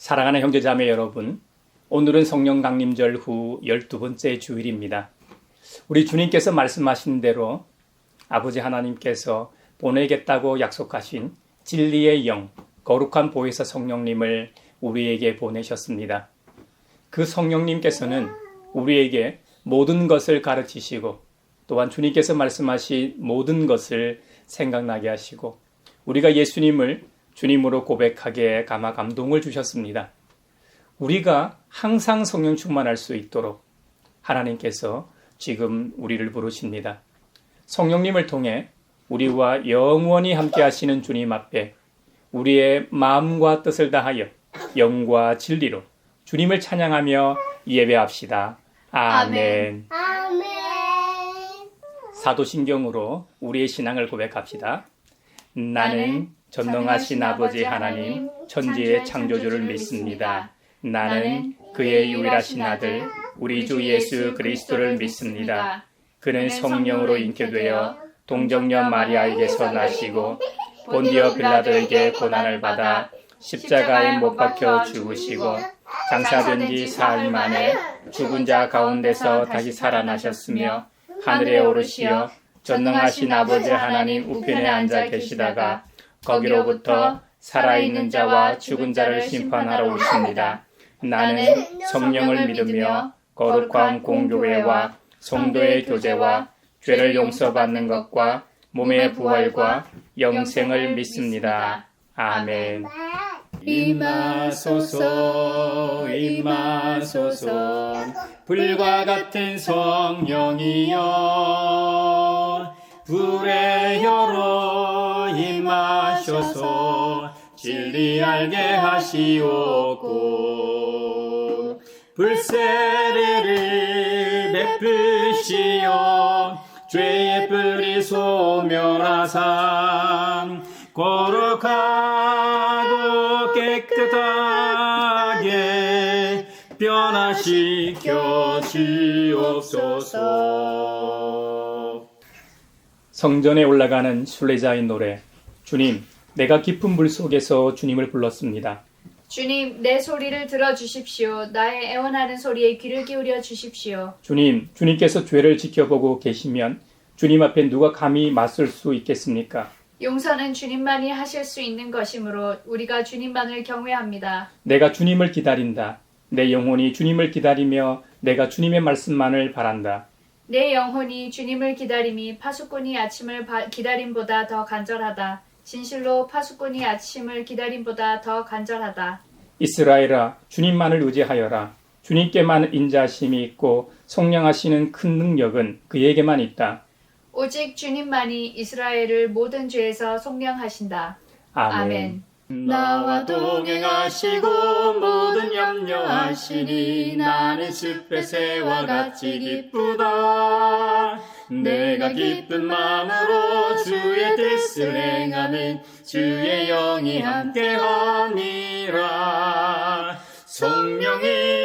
사랑하는 형제자매 여러분, 오늘은 성령 강림절 후 12번째 주일입니다. 우리 주님께서 말씀하신 대로 아버지 하나님께서 보내겠다고 약속하신 진리의 영, 거룩한 보혜사 성령님을 우리에게 보내셨습니다. 그 성령님께서는 우리에게 모든 것을 가르치시고 또한 주님께서 말씀하신 모든 것을 생각나게 하시고 우리가 예수님을 주님으로 고백하게 감화 감동을 주셨습니다. 우리가 항상 성령 충만할 수 있도록 하나님께서 지금 우리를 부르십니다. 성령님을 통해 우리와 영원히 함께 하시는 주님 앞에 우리의 마음과 뜻을 다하여 영과 진리로 주님을 찬양하며 예배합시다. 아멘. 아멘. 사도신경으로 우리의 신앙을 고백합시다. 나는 전능하신 아버지 하나님 천지의 창조주를 믿습니다. 나는 그의 유일하신 아들 우리 주 예수 그리스도를 믿습니다. 그는 성령으로 잉태되어 동정녀 마리아에게서 나시고 본디오 빌라도에게 고난을 받아 십자가에 못 박혀 죽으시고 장사된 지 사흘 만에 죽은 자 가운데서 다시 살아나셨으며 하늘에 오르시어 전능하신 아버지 하나님 우편에 앉아 계시다가 거기로부터 살아있는 자와 죽은 자를 심판하러 오십니다. 나는 성령을 믿으며 거룩한 공교회와 성도의 교제와 죄를 용서받는 것과 몸의 부활과 영생을 믿습니다. 아멘. 임하소서 임하소서 불과 같은 성령이여 불의 혀로 임하셔서 진리 알게 하시옵고 불세례를 베푸시어 죄의 뿌리 소멸하사 거룩하고 깨끗하게 변화시켜 주옵소서. 성전에 올라가는 순례자의 노래. 주님, 내가 깊은 물 속에서 주님을 불렀습니다. 주님, 내 소리를 들어주십시오. 나의 애원하는 소리에 귀를 기울여 주십시오. 주님, 주님께서 죄를 지켜보고 계시면 주님 앞에 누가 감히 맞설 수 있겠습니까? 용서는 주님만이 하실 수 있는 것이므로 우리가 주님만을 경외합니다. 내가 주님을 기다린다. 내 영혼이 주님을 기다리며 내가 주님의 말씀만을 바란다. 내 영혼이 주님을 기다림이 파수꾼이 아침을 기다림보다 더 간절하다. 진실로 파수꾼이 아침을 기다림보다 더 간절하다. 이스라엘아, 주님만을 의지하여라. 주님께만 인자하심이 있고 속량하시는 큰 능력은 그에게만 있다. 오직 주님만이 이스라엘을 모든 죄에서 속량하신다. 아멘. 나와 동행하시고 모든 염려하시니 나는 숲의 새와 같이 기쁘다. 내가 기쁜 마음으로 주의 뜻을 행하면 주의 영이 함께하니라. 성령이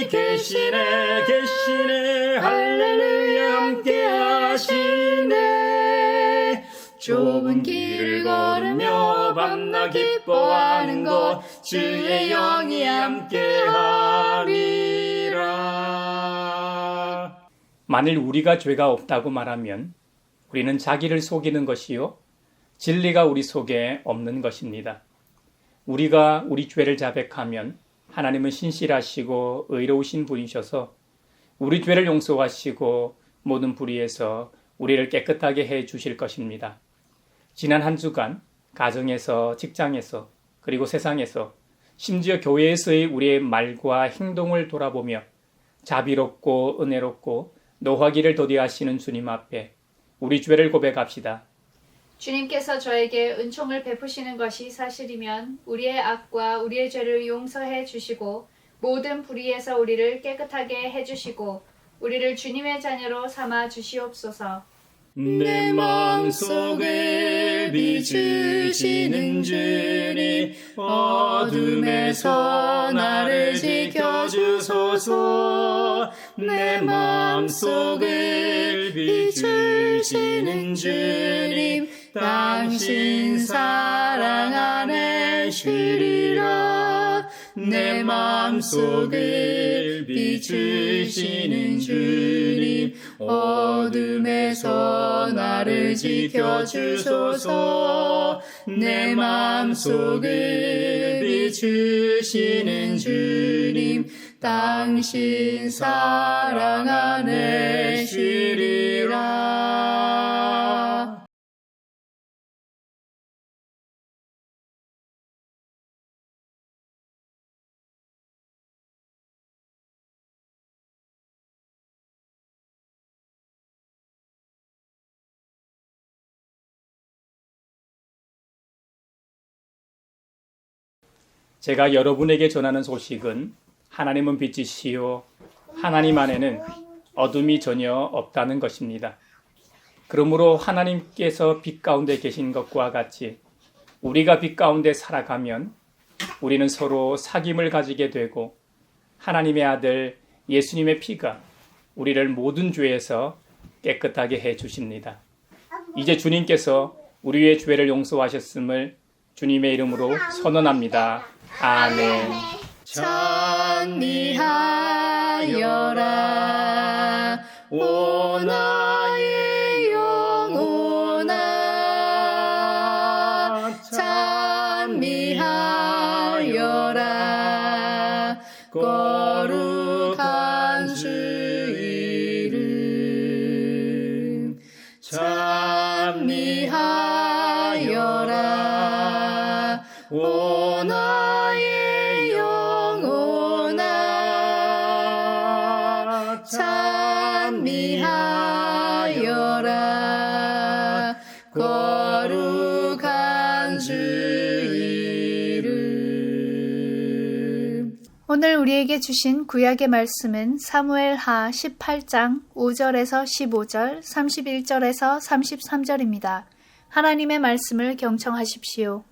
계시네 할렐루야 함께하시네. 좁은 길을 걸으며 밤낮 기뻐하는 것 주의 영이 함께하리라. 만일 우리가 죄가 없다고 말하면 우리는 자기를 속이는 것이요 진리가 우리 속에 없는 것입니다. 우리가 우리 죄를 자백하면 하나님은 신실하시고 의로우신 분이셔서 우리 죄를 용서하시고 모든 불의에서 우리를 깨끗하게 해 주실 것입니다. 지난 한 주간 가정에서, 직장에서, 그리고 세상에서, 심지어 교회에서의 우리의 말과 행동을 돌아보며 자비롭고 은혜롭고 노하기를 더디하시는 주님 앞에 우리 죄를 고백합시다. 주님께서 저에게 은총을 베푸시는 것이 사실이면 우리의 악과 우리의 죄를 용서해 주시고 모든 불의에서 우리를 깨끗하게 해주시고 우리를 주님의 자녀로 삼아 주시옵소서. 내 마음속에 비추시는 주님 어둠에서 나를 지켜주소서. 내 마음속에 비추시는 주님 당신 사랑 안에 쉬리라. 맘속을 비추시는 주님 어둠에서 나를 지켜주소서 내 맘속을 비추시는 주님 당신 사랑 안에 쉬리라. 제가 여러분에게 전하는 소식은 하나님은 빛이시요 하나님 안에는 어둠이 전혀 없다는 것입니다. 그러므로 하나님께서 빛 가운데 계신 것과 같이 우리가 빛 가운데 살아가면 우리는 서로 사귐을 가지게 되고 하나님의 아들 예수님의 피가 우리를 모든 죄에서 깨끗하게 해 주십니다. 이제 주님께서 우리의 죄를 용서하셨음을 주님의 이름으로 선언합니다. 아멘. 찬미하여라 오 나의 영혼아 찬미하여라 거룩한 주 이름 찬미하여라 오 나의 영혼아 찬미하여라 거룩한 주 이름. 오늘 우리에게 주신 구약의 말씀은 사무엘하 18장 5절에서 15절, 31절에서 33절입니다. 하나님의 말씀을 경청하십시오.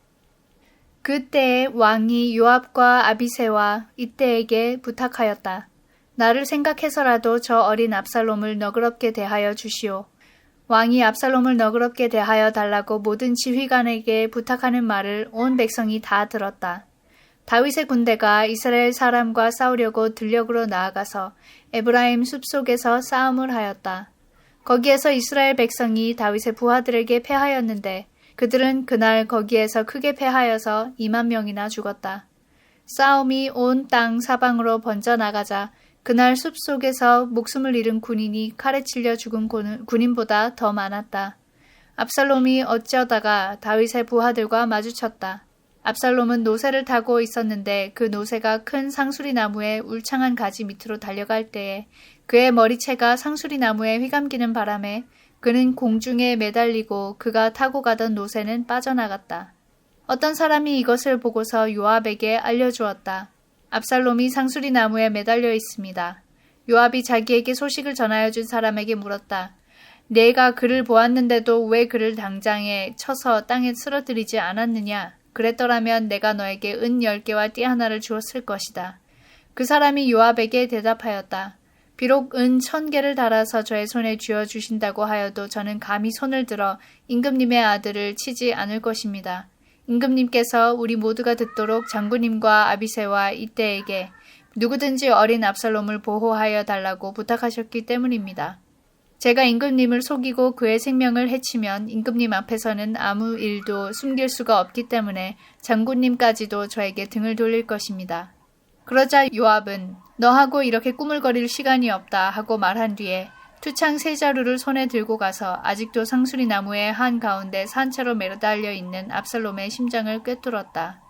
그때에 왕이 요압과 아비새와 이때에게 부탁하였다. 나를 생각해서라도 저 어린 압살롬을 너그럽게 대하여 주시오. 왕이 압살롬을 너그럽게 대하여 달라고 모든 지휘관에게 부탁하는 말을 온 백성이 다 들었다. 다윗의 군대가 이스라엘 사람과 싸우려고 들녘으로 나아가서 에브라임 숲속에서 싸움을 하였다. 거기에서 이스라엘 백성이 다윗의 부하들에게 패하였는데 그들은 그날 거기에서 크게 패하여서 2만 명이나 죽었다. 싸움이 온 땅 사방으로 번져나가자 그날 숲속에서 목숨을 잃은 군인이 칼에 찔려 죽은 군인보다 더 많았다. 압살롬이 어쩌다가 다윗의 부하들과 마주쳤다. 압살롬은 노새를 타고 있었는데 그 노새가 큰 상수리 나무의 울창한 가지 밑으로 달려갈 때에 그의 머리채가 상수리 나무에 휘감기는 바람에 그는 공중에 매달리고 그가 타고 가던 노새는 빠져나갔다. 어떤 사람이 이것을 보고서 요압에게 알려주었다. 압살롬이 상수리 나무에 매달려 있습니다. 요압이 자기에게 소식을 전하여 준 사람에게 물었다. 내가 그를 보았는데도 왜 그를 당장에 쳐서 땅에 쓰러뜨리지 않았느냐? 그랬더라면 내가 너에게 은 10개와 띠 하나를 주었을 것이다. 그 사람이 요압에게 대답하였다. 비록 은 1000개를 달아서 저의 손에 쥐어주신다고 하여도 저는 감히 손을 들어 임금님의 아들을 치지 않을 것입니다. 임금님께서 우리 모두가 듣도록 장군님과 아비새와 이때에게 누구든지 어린 압살롬을 보호하여 달라고 부탁하셨기 때문입니다. 제가 임금님을 속이고 그의 생명을 해치면 임금님 앞에서는 아무 일도 숨길 수가 없기 때문에 장군님까지도 저에게 등을 돌릴 것입니다. 그러자 요압은 너하고 이렇게 꾸물거릴 시간이 없다 하고 말한 뒤에 투창 3자루를 손에 들고 가서 아직도 상수리 나무의 한가운데 산채로 매달려 있는 압살롬의 심장을 꿰뚫었다.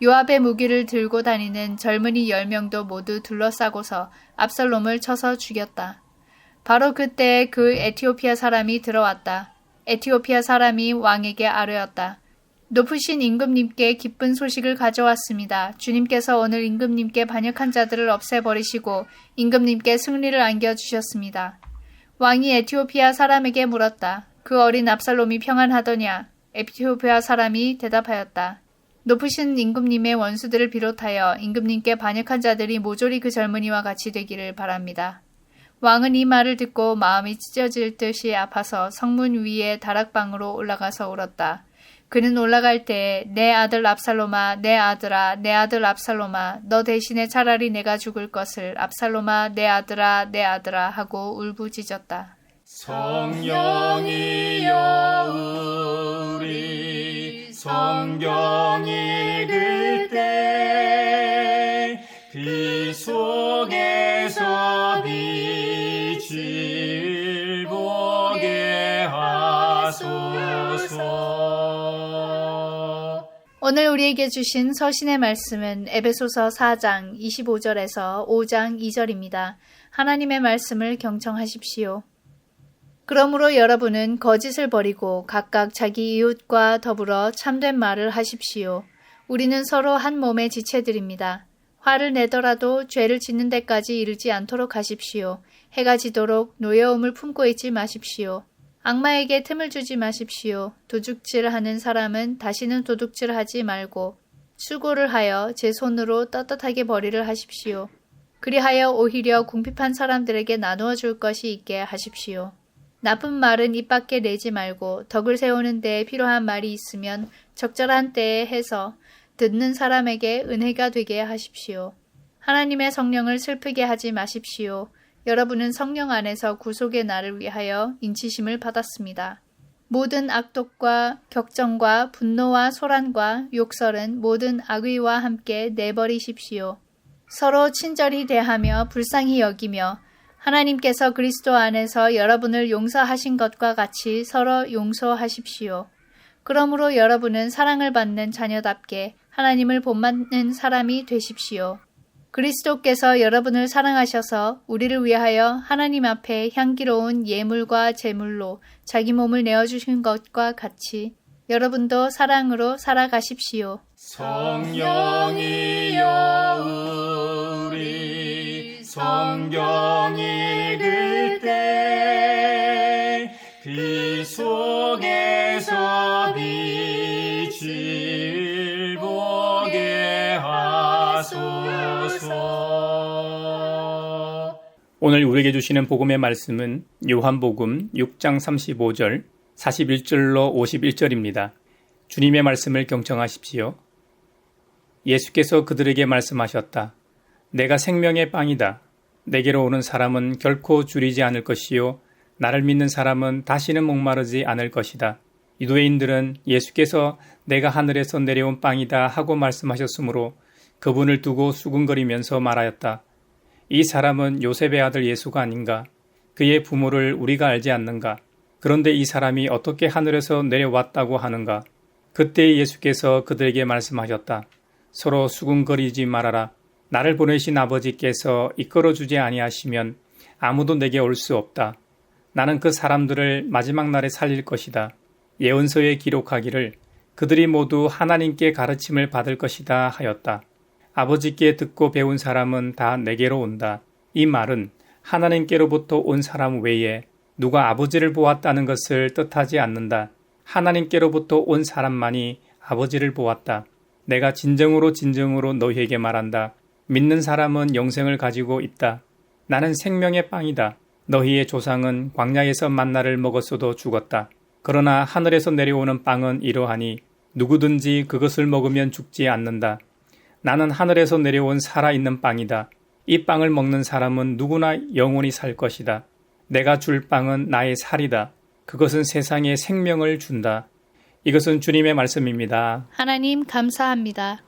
요압의 무기를 들고 다니는 젊은이 10명도 모두 둘러싸고서 압살롬을 쳐서 죽였다. 바로 그때 그 에티오피아 사람이 들어왔다. 에티오피아 사람이 왕에게 아뢰었다. 높으신 임금님께 기쁜 소식을 가져왔습니다. 주님께서 오늘 임금님께 반역한 자들을 없애버리시고 임금님께 승리를 안겨주셨습니다. 왕이 에티오피아 사람에게 물었다. 그 어린 압살롬이 평안하더냐? 에티오피아 사람이 대답하였다. 높으신 임금님의 원수들을 비롯하여 임금님께 반역한 자들이 모조리 그 젊은이와 같이 되기를 바랍니다. 왕은 이 말을 듣고 마음이 찢어질 듯이 아파서 성문 위에 다락방으로 올라가서 울었다. 그는 올라갈 때에 내 아들 압살롬아, 내 아들아, 내 아들 압살롬아, 너 대신에 차라리 내가 죽을 것을 압살롬아, 내 아들아, 내 아들아 하고 울부짖었다. 성령이여 우리 성경 읽을 때 그 속에서 빛을 보게 하소서. 오늘 우리에게 주신 서신의 말씀은 에베소서 4장 25절에서 5장 2절입니다. 하나님의 말씀을 경청하십시오. 그러므로 여러분은 거짓을 버리고 각각 자기 이웃과 더불어 참된 말을 하십시오. 우리는 서로 한 몸의 지체들입니다. 화를 내더라도 죄를 짓는 데까지 이르지 않도록 하십시오. 해가 지도록 노여움을 품고 있지 마십시오. 악마에게 틈을 주지 마십시오. 도둑질하는 사람은 다시는 도둑질하지 말고 수고를 하여 제 손으로 떳떳하게 벌이를 하십시오. 그리하여 오히려 궁핍한 사람들에게 나누어 줄 것이 있게 하십시오. 나쁜 말은 입 밖에 내지 말고 덕을 세우는 데에 필요한 말이 있으면 적절한 때에 해서 듣는 사람에게 은혜가 되게 하십시오. 하나님의 성령을 슬프게 하지 마십시오. 여러분은 성령 안에서 구속의 날을 위하여 인치심을 받았습니다. 모든 악독과 격정과 분노와 소란과 욕설은 모든 악의와 함께 내버리십시오. 서로 친절히 대하며 불쌍히 여기며 하나님께서 그리스도 안에서 여러분을 용서하신 것과 같이 서로 용서하십시오. 그러므로 여러분은 사랑을 받는 자녀답게 하나님을 본받는 사람이 되십시오. 그리스도께서 여러분을 사랑하셔서 우리를 위하여 하나님 앞에 향기로운 예물과 제물로 자기 몸을 내어주신 것과 같이 여러분도 사랑으로 살아가십시오. 성령이여 우리 성경 읽을 때 그 속에서 빛을 보게 하소서. 오늘 우리에게 주시는 복음의 말씀은 요한복음 6장 35절 41절로 51절입니다. 주님의 말씀을 경청하십시오. 예수께서 그들에게 말씀하셨다. 내가 생명의 빵이다. 내게로 오는 사람은 결코 줄이지 않을 것이요 나를 믿는 사람은 다시는 목마르지 않을 것이다. 유대인들은 예수께서 내가 하늘에서 내려온 빵이다 하고 말씀하셨으므로 그분을 두고 수군거리면서 말하였다. 이 사람은 요셉의 아들 예수가 아닌가? 그의 부모를 우리가 알지 않는가? 그런데 이 사람이 어떻게 하늘에서 내려왔다고 하는가? 그때 예수께서 그들에게 말씀하셨다. 서로 수군거리지 말아라. 나를 보내신 아버지께서 이끌어주지 아니하시면 아무도 내게 올 수 없다. 나는 그 사람들을 마지막 날에 살릴 것이다. 예언서에 기록하기를 그들이 모두 하나님께 가르침을 받을 것이다 하였다. 아버지께 듣고 배운 사람은 다 내게로 온다. 이 말은 하나님께로부터 온 사람 외에 누가 아버지를 보았다는 것을 뜻하지 않는다. 하나님께로부터 온 사람만이 아버지를 보았다. 내가 진정으로 너희에게 말한다. 믿는 사람은 영생을 가지고 있다. 나는 생명의 빵이다. 너희의 조상은 광야에서 만나를 먹었어도 죽었다. 그러나 하늘에서 내려오는 빵은 이러하니 누구든지 그것을 먹으면 죽지 않는다. 나는 하늘에서 내려온 살아있는 빵이다. 이 빵을 먹는 사람은 누구나 영원히 살 것이다. 내가 줄 빵은 나의 살이다. 그것은 세상에 생명을 준다. 이것은 주님의 말씀입니다. 하나님 감사합니다.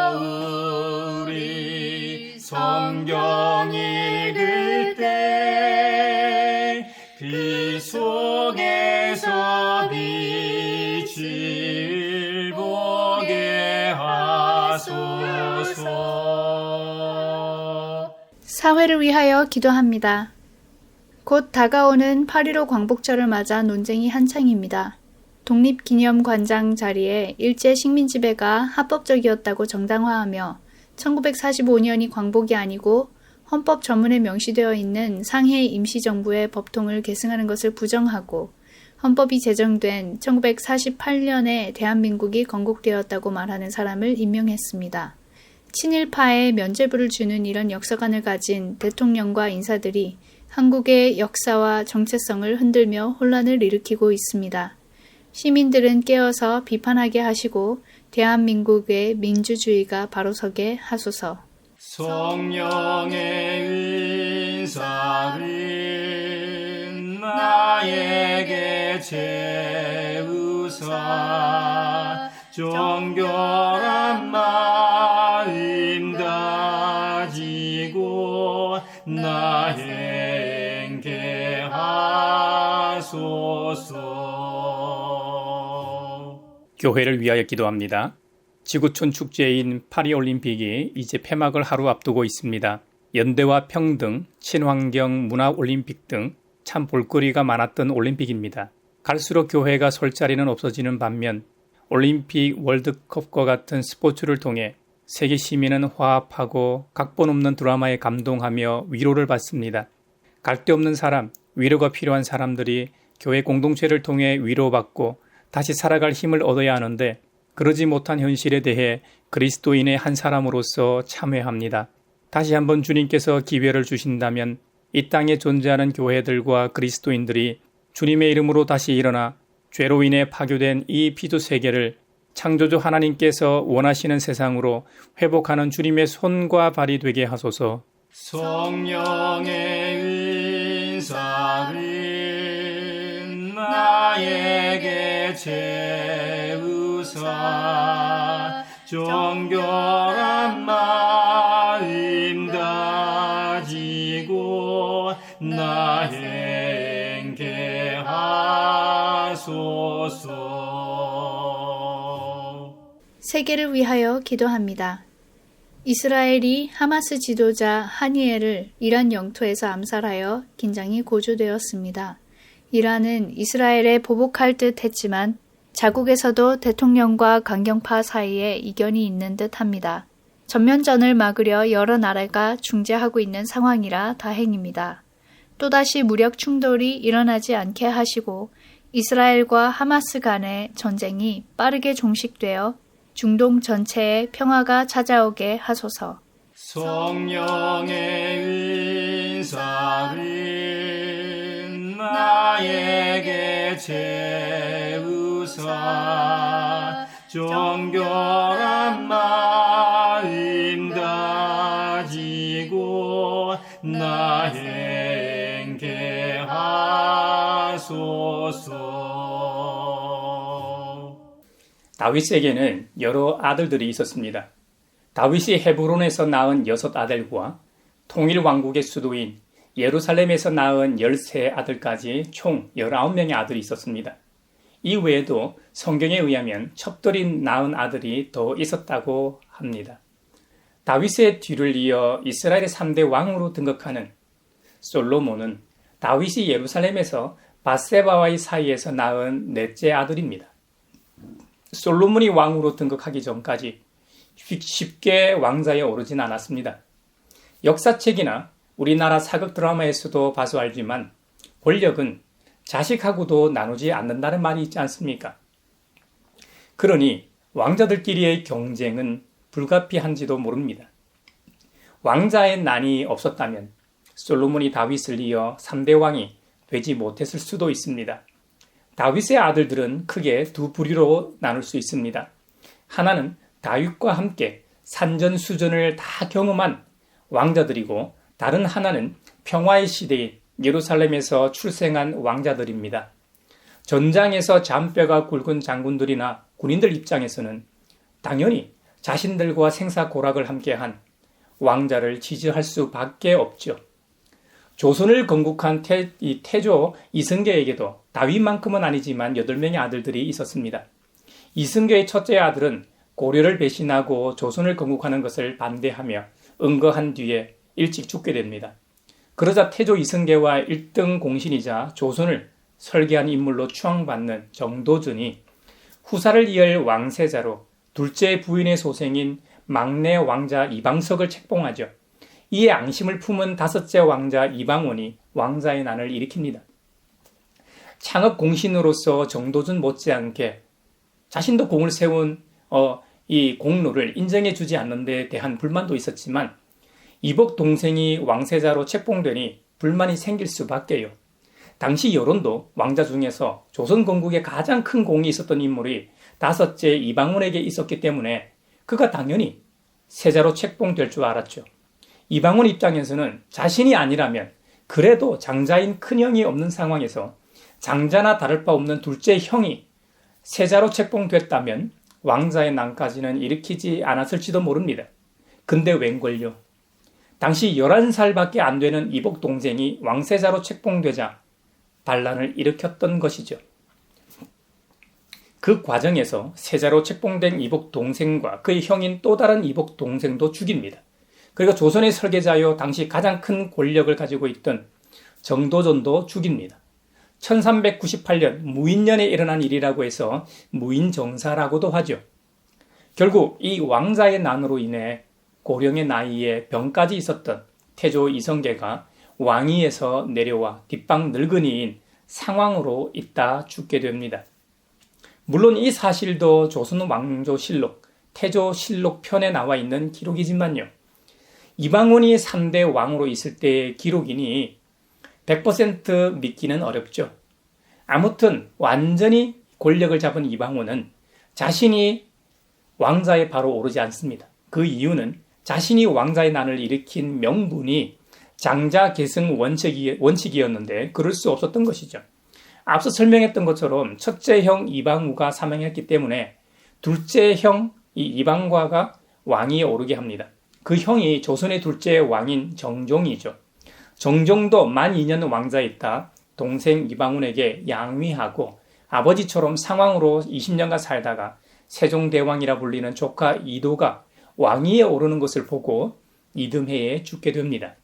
성령이여 우리 성경 읽을 때 그 속에서 빛을 보게 하소서. 사회를 위하여 기도합니다. 곧 다가오는 8.15 광복절을 맞아 논쟁이 한창입니다. 독립기념관장 자리에 일제 식민지배가 합법적이었다고 정당화하며 1945년이 광복이 아니고 헌법 전문에 명시되어 있는 상해 임시정부의 법통을 계승하는 것을 부정하고 헌법이 제정된 1948년에 대한민국이 건국되었다고 말하는 사람을 임명했습니다. 친일파에 면죄부를 주는 이런 역사관을 가진 대통령과 인사들이 한국의 역사와 정체성을 흔들며 혼란을 일으키고 있습니다. 시민들은 깨어서 비판하게 하시고 대한민국의 민주주의가 바로 서게 하소서. 성령의 은사를 나에게 채우사 정결한 마음 가지고 나 행케 하소서. 교회를 위하여 기도합니다. 지구촌 축제인 파리올림픽이 이제 폐막을 하루 앞두고 있습니다. 연대와 평등, 친환경, 문화올림픽 등 참 볼거리가 많았던 올림픽입니다. 갈수록 교회가 설 자리는 없어지는 반면 올림픽, 월드컵과 같은 스포츠를 통해 세계 시민은 화합하고 각본 없는 드라마에 감동하며 위로를 받습니다. 갈데 없는 사람, 위로가 필요한 사람들이 교회 공동체를 통해 위로받고 다시 살아갈 힘을 얻어야 하는데 그러지 못한 현실에 대해 그리스도인의 한 사람으로서 참회합니다. 다시 한번 주님께서 기회를 주신다면 이 땅에 존재하는 교회들과 그리스도인들이 주님의 이름으로 다시 일어나 죄로 인해 파괴된 이 피조 세계를 창조주 하나님께서 원하시는 세상으로 회복하는 주님의 손과 발이 되게 하소서. 성령의 은사를 나에게 채우사 정결한 마음 가지고 나 행케 하소서. 세계를 위하여 기도합니다. 이스라엘이 하마스 지도자 하니엘을 이란 영토에서 암살하여 긴장이 고조되었습니다. 이란은 이스라엘에 보복할 듯 했지만 자국에서도 대통령과 강경파 사이에 이견이 있는 듯 합니다. 전면전을 막으려 여러 나라가 중재하고 있는 상황이라 다행입니다. 또다시 무력 충돌이 일어나지 않게 하시고 이스라엘과 하마스 간의 전쟁이 빠르게 종식되어 중동 전체에 평화가 찾아오게 하소서. 성령의 은사를 나에게 채우사 정결한 마음 가지고 나 행케 하소서. 다윗에게는 여러 아들들이 있었습니다. 다윗이 헤브론에서 낳은 6 아들과 통일 왕국의 수도인 예루살렘에서 낳은 13 아들까지 총 19명의 아들이 있었습니다. 이 외에도 성경에 의하면 첩들이 낳은 아들이 더 있었다고 합니다. 다윗의 뒤를 이어 이스라엘의 3대 왕으로 등극하는 솔로몬은 다윗이 예루살렘에서 밧세바와의 사이에서 낳은 넷째 아들입니다. 솔로몬이 왕으로 등극하기 전까지 쉽게 왕좌에 오르진 않았습니다. 역사책이나 우리나라 사극 드라마에서도 봐서 알지만 권력은 자식하고도 나누지 않는다는 말이 있지 않습니까? 그러니 왕자들끼리의 경쟁은 불가피한지도 모릅니다. 왕자의 난이 없었다면 솔로몬이 다윗을 이어 3대 왕이 되지 못했을 수도 있습니다. 다윗의 아들들은 크게 두 부류로 나눌 수 있습니다. 하나는 다윗과 함께 산전수전을 다 경험한 왕자들이고 다른 하나는 평화의 시대인 예루살렘에서 출생한 왕자들입니다. 전장에서 잔뼈가 굵은 장군들이나 군인들 입장에서는 당연히 자신들과 생사고락을 함께한 왕자를 지지할 수밖에 없죠. 조선을 건국한 태조 이승계에게도 다윗만큼은 아니지만 8명의 아들들이 있었습니다. 이승계의 첫째 아들은 고려를 배신하고 조선을 건국하는 것을 반대하며 응거한 뒤에 일찍 죽게 됩니다. 그러자 태조 이승계와 1등 공신이자 조선을 설계한 인물로 추앙받는 정도전이 후사를 이을 왕세자로 둘째 부인의 소생인 막내 왕자 이방석을 책봉하죠. 이에 앙심을 품은 5째 왕자 이방원이 왕자의 난을 일으킵니다. 창업 공신으로서 정도전 못지않게 자신도 공을 세운 이 공로를 인정해주지 않는 데 대한 불만도 있었지만 이복 동생이 왕세자로 책봉되니 불만이 생길 수밖에요. 당시 여론도 왕자 중에서 조선 건국에 가장 큰 공이 있었던 인물이 다섯째 이방원에게 있었기 때문에 그가 당연히 세자로 책봉될 줄 알았죠. 이방원 입장에서는 자신이 아니라면 그래도 장자인 큰형이 없는 상황에서 장자나 다를 바 없는 둘째 형이 세자로 책봉됐다면 왕자의 난까지는 일으키지 않았을지도 모릅니다. 근데 웬걸요? 당시 11살밖에 안 되는 이복 동생이 왕세자로 책봉되자 반란을 일으켰던 것이죠. 그 과정에서 세자로 책봉된 이복 동생과 그의 형인 또 다른 이복 동생도 죽입니다. 그리고 조선의 설계자요 당시 가장 큰 권력을 가지고 있던 정도전도 죽입니다. 1398년 무인년에 일어난 일이라고 해서 무인정사라고도 하죠. 결국 이 왕자의 난으로 인해 고령의 나이에 병까지 있었던 태조 이성계가 왕위에서 내려와 뒷방 늙은이인 상왕으로 있다 죽게 됩니다. 물론 이 사실도 조선 왕조실록, 태조실록 편에 나와 있는 기록이지만요. 이방원이 3대 왕으로 있을 때의 기록이니 100% 믿기는 어렵죠. 아무튼 완전히 권력을 잡은 이방원은 자신이 왕자에 바로 오르지 않습니다. 그 이유는 자신이 왕자의 난을 일으킨 명분이 장자계승 원칙이었는데 그럴 수 없었던 것이죠. 앞서 설명했던 것처럼 첫째 형 이방우가 사망했기 때문에 둘째 형 이방과가 왕위에 오르게 합니다. 그 형이 조선의 둘째 왕인 정종이죠. 정종도 만 2년 왕자에 있다 동생 이방운에게 양위하고 아버지처럼 상왕으로 20년간 살다가 세종대왕이라 불리는 조카 이도가 왕위에 오르는 것을 보고 이듬해에 죽게 됩니다.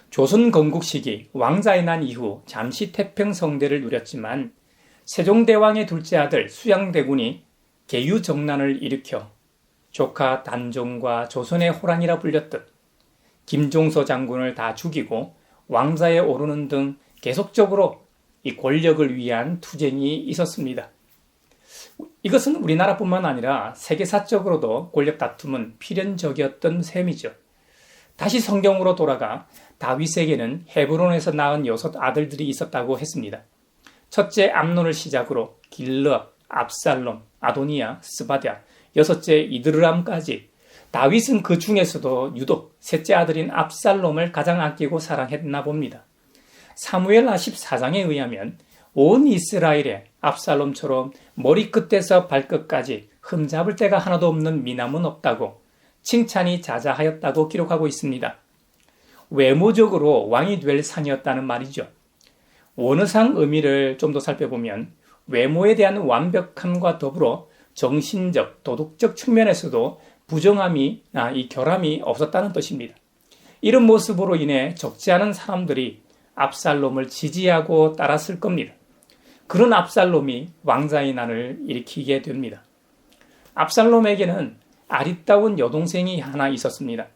조선 건국 시기 왕자의 난 이후 잠시 태평성대를 누렸지만 세종대왕의 둘째 아들 수양대군이 계유정난을 일으켜 조카 단종과 조선의 호랑이라 불렸던 김종서 장군을 다 죽이고 왕자에 오르는 등 계속적으로 이 권력을 위한 투쟁이 있었습니다. 이것은 우리나라뿐만 아니라 세계사적으로도 권력 다툼은 필연적이었던 셈이죠. 다시 성경으로 돌아가 다윗에게는 헤브론에서 낳은 6 아들들이 있었다고 했습니다. 첫째 암논을 시작으로 길르압, 압살롬, 아도니아, 스바랴, 6째 이드르람까지 다윗은 그 중에서도 유독 셋째 아들인 압살롬을 가장 아끼고 사랑했나 봅니다. 사무엘하 14장에 의하면 온 이스라엘에 압살롬처럼 머리끝에서 발끝까지 흠잡을 데가 하나도 없는 미남은 없다고 칭찬이 자자하였다고 기록하고 있습니다. 외모적으로 왕이 될 상이었다는 말이죠. 원어상 의미를 좀 더 살펴보면 외모에 대한 완벽함과 더불어 정신적, 도덕적 측면에서도 부정함이, 이 결함이 없었다는 뜻입니다. 이런 모습으로 인해 적지 않은 사람들이 압살롬을 지지하고 따랐을 겁니다. 그런 압살롬이 왕자의 난을 일으키게 됩니다. 압살롬에게는 아리따운 여동생이 하나 있었습니다.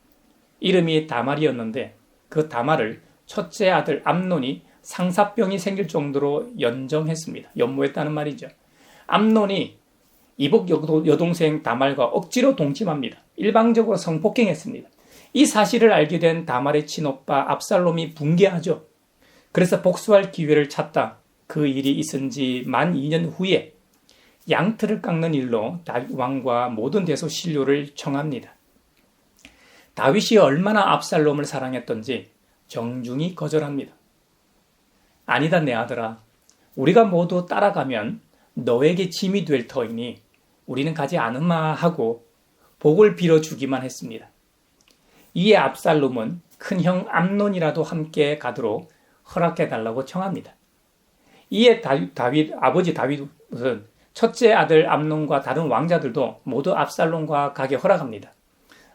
이름이 다말이었는데 그 다말을 첫째 아들 암논이 상사병이 생길 정도로 연정했습니다. 연모했다는 말이죠. 암논이 이복 여동생 다말과 억지로 동침합니다. 일방적으로 성폭행했습니다. 이 사실을 알게 된 다말의 친오빠 압살롬이 붕괴하죠. 그래서 복수할 기회를 찾다 그 일이 있은 지 만 2년 후에 양털을 깎는 일로 다윗 왕과 모든 대소신료를 청합니다. 다윗이 얼마나 압살롬을 사랑했던지 정중히 거절합니다. 아니다 내 아들아, 우리가 모두 따라가면 너에게 짐이 될 터이니 우리는 가지 않으마 하고 복을 빌어주기만 했습니다. 이에 압살롬은 큰형 암논이라도 함께 가도록 허락해달라고 청합니다. 이에 아버지 다윗은 첫째 아들 암논과 다른 왕자들도 모두 압살롬과 가게 허락합니다.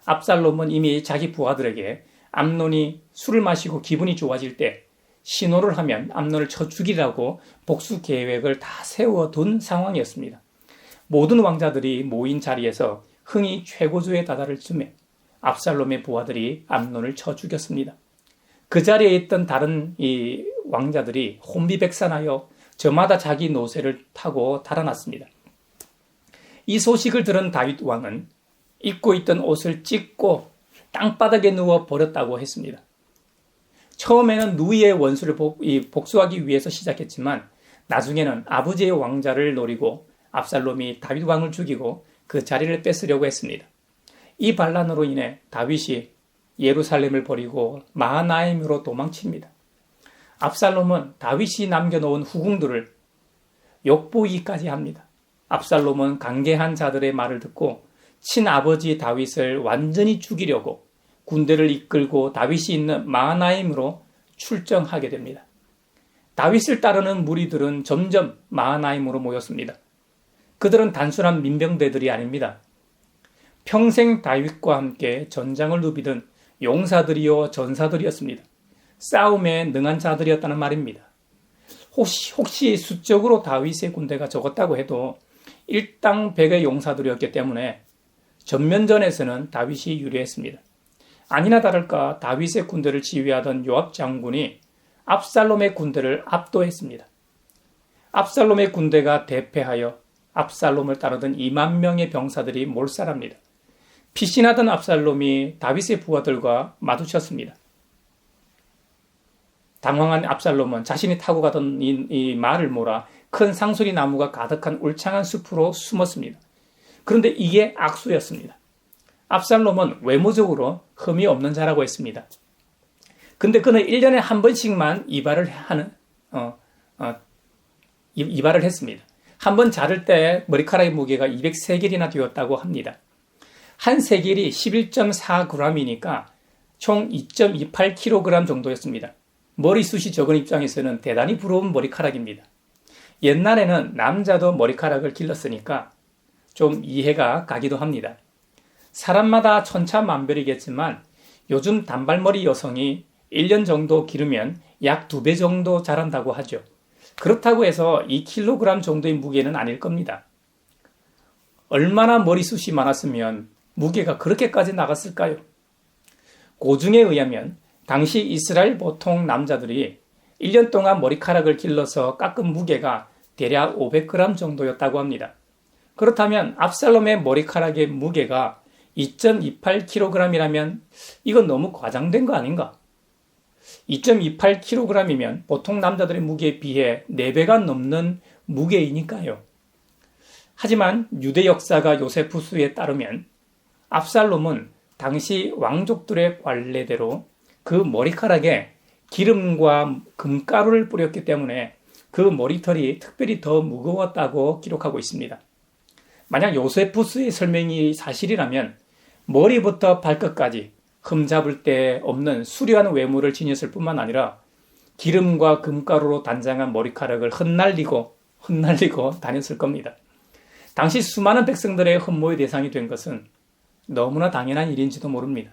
압살롬은 이미 자기 부하들에게 암논이 술을 마시고 기분이 좋아질 때 신호를 하면 암논을 쳐 죽이라고 복수 계획을 다 세워둔 상황이었습니다. 모든 왕자들이 모인 자리에서 흥이 최고조에 다다를 즈음에 압살롬의 부하들이 암논을 쳐 죽였습니다. 그 자리에 있던 다른 이 왕자들이 혼비백산하여 저마다 자기 노새를 타고 달아났습니다. 이 소식을 들은 다윗 왕은 입고 있던 옷을 찢고 땅바닥에 누워 버렸다고 했습니다. 처음에는 누이의 원수를 복수하기 위해서 시작했지만 나중에는 아버지의 왕자를 노리고 압살롬이 다윗 왕을 죽이고 그 자리를 뺏으려고 했습니다. 이 반란으로 인해 다윗이 예루살렘을 버리고 마하나임으로 도망칩니다. 압살롬은 다윗이 남겨놓은 후궁들을 욕보이까지 합니다. 압살롬은 강계한 자들의 말을 듣고 친아버지 다윗을 완전히 죽이려고 군대를 이끌고 다윗이 있는 마하나임으로 출정하게 됩니다. 다윗을 따르는 무리들은 점점 마하나임으로 모였습니다. 그들은 단순한 민병대들이 아닙니다. 평생 다윗과 함께 전장을 누비던 용사들이요 전사들이었습니다. 싸움에 능한 자들이었다는 말입니다. 혹시 수적으로 다윗의 군대가 적었다고 해도 일당 100의 용사들이었기 때문에 전면전에서는 다윗이 유리했습니다. 아니나 다를까 다윗의 군대를 지휘하던 요압 장군이 압살롬의 군대를 압도했습니다. 압살롬의 군대가 대패하여 압살롬을 따르던 2만 명의 병사들이 몰살합니다. 피신하던 압살롬이 다윗의 부하들과 마주쳤습니다. 당황한 압살롬은 자신이 타고 가던 이 말을 몰아 큰 상수리 나무가 가득한 울창한 숲으로 숨었습니다. 그런데 이게 악수였습니다. 압살롬은 외모적으로 흠이 없는 자라고 했습니다. 근데 그는 1년에 한 번씩만 이발을 했습니다. 한 번 자를 때 머리카락의 무게가 200세겔이나 되었다고 합니다. 한 세겔이 11.4g이니까 총 2.28kg 정도였습니다. 머리숱이 적은 입장에서는 대단히 부러운 머리카락입니다. 옛날에는 남자도 머리카락을 길렀으니까 좀 이해가 가기도 합니다. 사람마다 천차만별이겠지만 요즘 단발머리 여성이 1년 정도 기르면 약 2배 정도 자란다고 하죠. 그렇다고 해서 2kg 정도의 무게는 아닐 겁니다. 얼마나 머리숱이 많았으면 무게가 그렇게까지 나갔을까요? 고증에 의하면 당시 이스라엘 보통 남자들이 1년 동안 머리카락을 길러서 깎은 무게가 대략 500g 정도였다고 합니다. 그렇다면 압살롬의 머리카락의 무게가 2.28kg이라면 이건 너무 과장된 거 아닌가? 2.28kg이면 보통 남자들의 무게에 비해 4배가 넘는 무게이니까요. 하지만 유대 역사가 요세푸스에 따르면 압살롬은 당시 왕족들의 관례대로 그 머리카락에 기름과 금가루를 뿌렸기 때문에 그 머리털이 특별히 더 무거웠다고 기록하고 있습니다. 만약 요세푸스의 설명이 사실이라면 머리부터 발끝까지 흠잡을 데 없는 수려한 외모를 지녔을 뿐만 아니라 기름과 금가루로 단장한 머리카락을 흩날리고 다녔을 겁니다. 당시 수많은 백성들의 흠모의 대상이 된 것은 너무나 당연한 일인지도 모릅니다.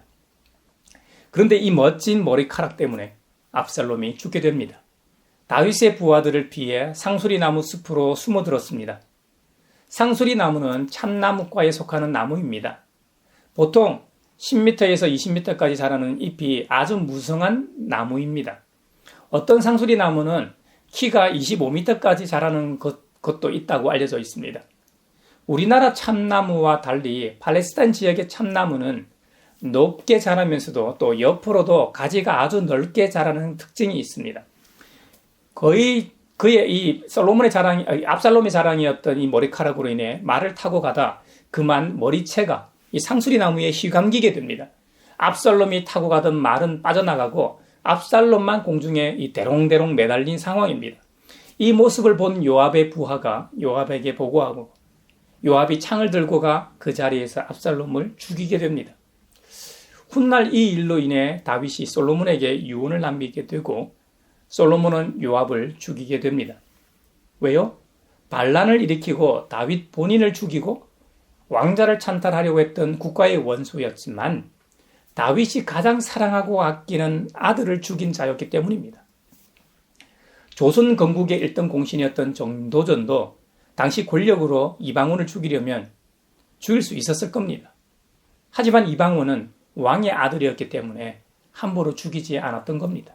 그런데 이 멋진 머리카락 때문에 압살롬이 죽게 됩니다. 다윗의 부하들을 피해 상수리 나무 숲으로 숨어들었습니다. 상수리 나무는 참나무과에 속하는 나무입니다. 보통 10m에서 20m까지 자라는 잎이 아주 무성한 나무입니다. 어떤 상수리 나무는 키가 25m까지 자라는 것도 있다고 알려져 있습니다. 우리나라 참나무와 달리 팔레스타인 지역의 참나무는 높게 자라면서도 또 옆으로도 가지가 아주 넓게 자라는 특징이 있습니다. 그의 이 압살롬의 자랑이었던 이 머리카락으로 인해 말을 타고 가다 그만 머리채가 이 상수리 나무에 휘감기게 됩니다. 압살롬이 타고 가던 말은 빠져나가고 압살롬만 공중에 이 대롱대롱 매달린 상황입니다. 이 모습을 본 요압의 부하가 요압에게 보고하고 요압이 창을 들고 가 그 자리에서 압살롬을 죽이게 됩니다. 훗날 이 일로 인해 다윗이 솔로몬에게 유언을 남기게 되고 솔로몬은 요압을 죽이게 됩니다. 왜요? 반란을 일으키고 다윗 본인을 죽이고 왕자를 찬탈하려고 했던 국가의 원수였지만 다윗이 가장 사랑하고 아끼는 아들을 죽인 자였기 때문입니다. 조선 건국의 1등 공신이었던 정도전도 당시 권력으로 이방원을 죽이려면 죽일 수 있었을 겁니다. 하지만 이방원은 왕의 아들이었기 때문에 함부로 죽이지 않았던 겁니다.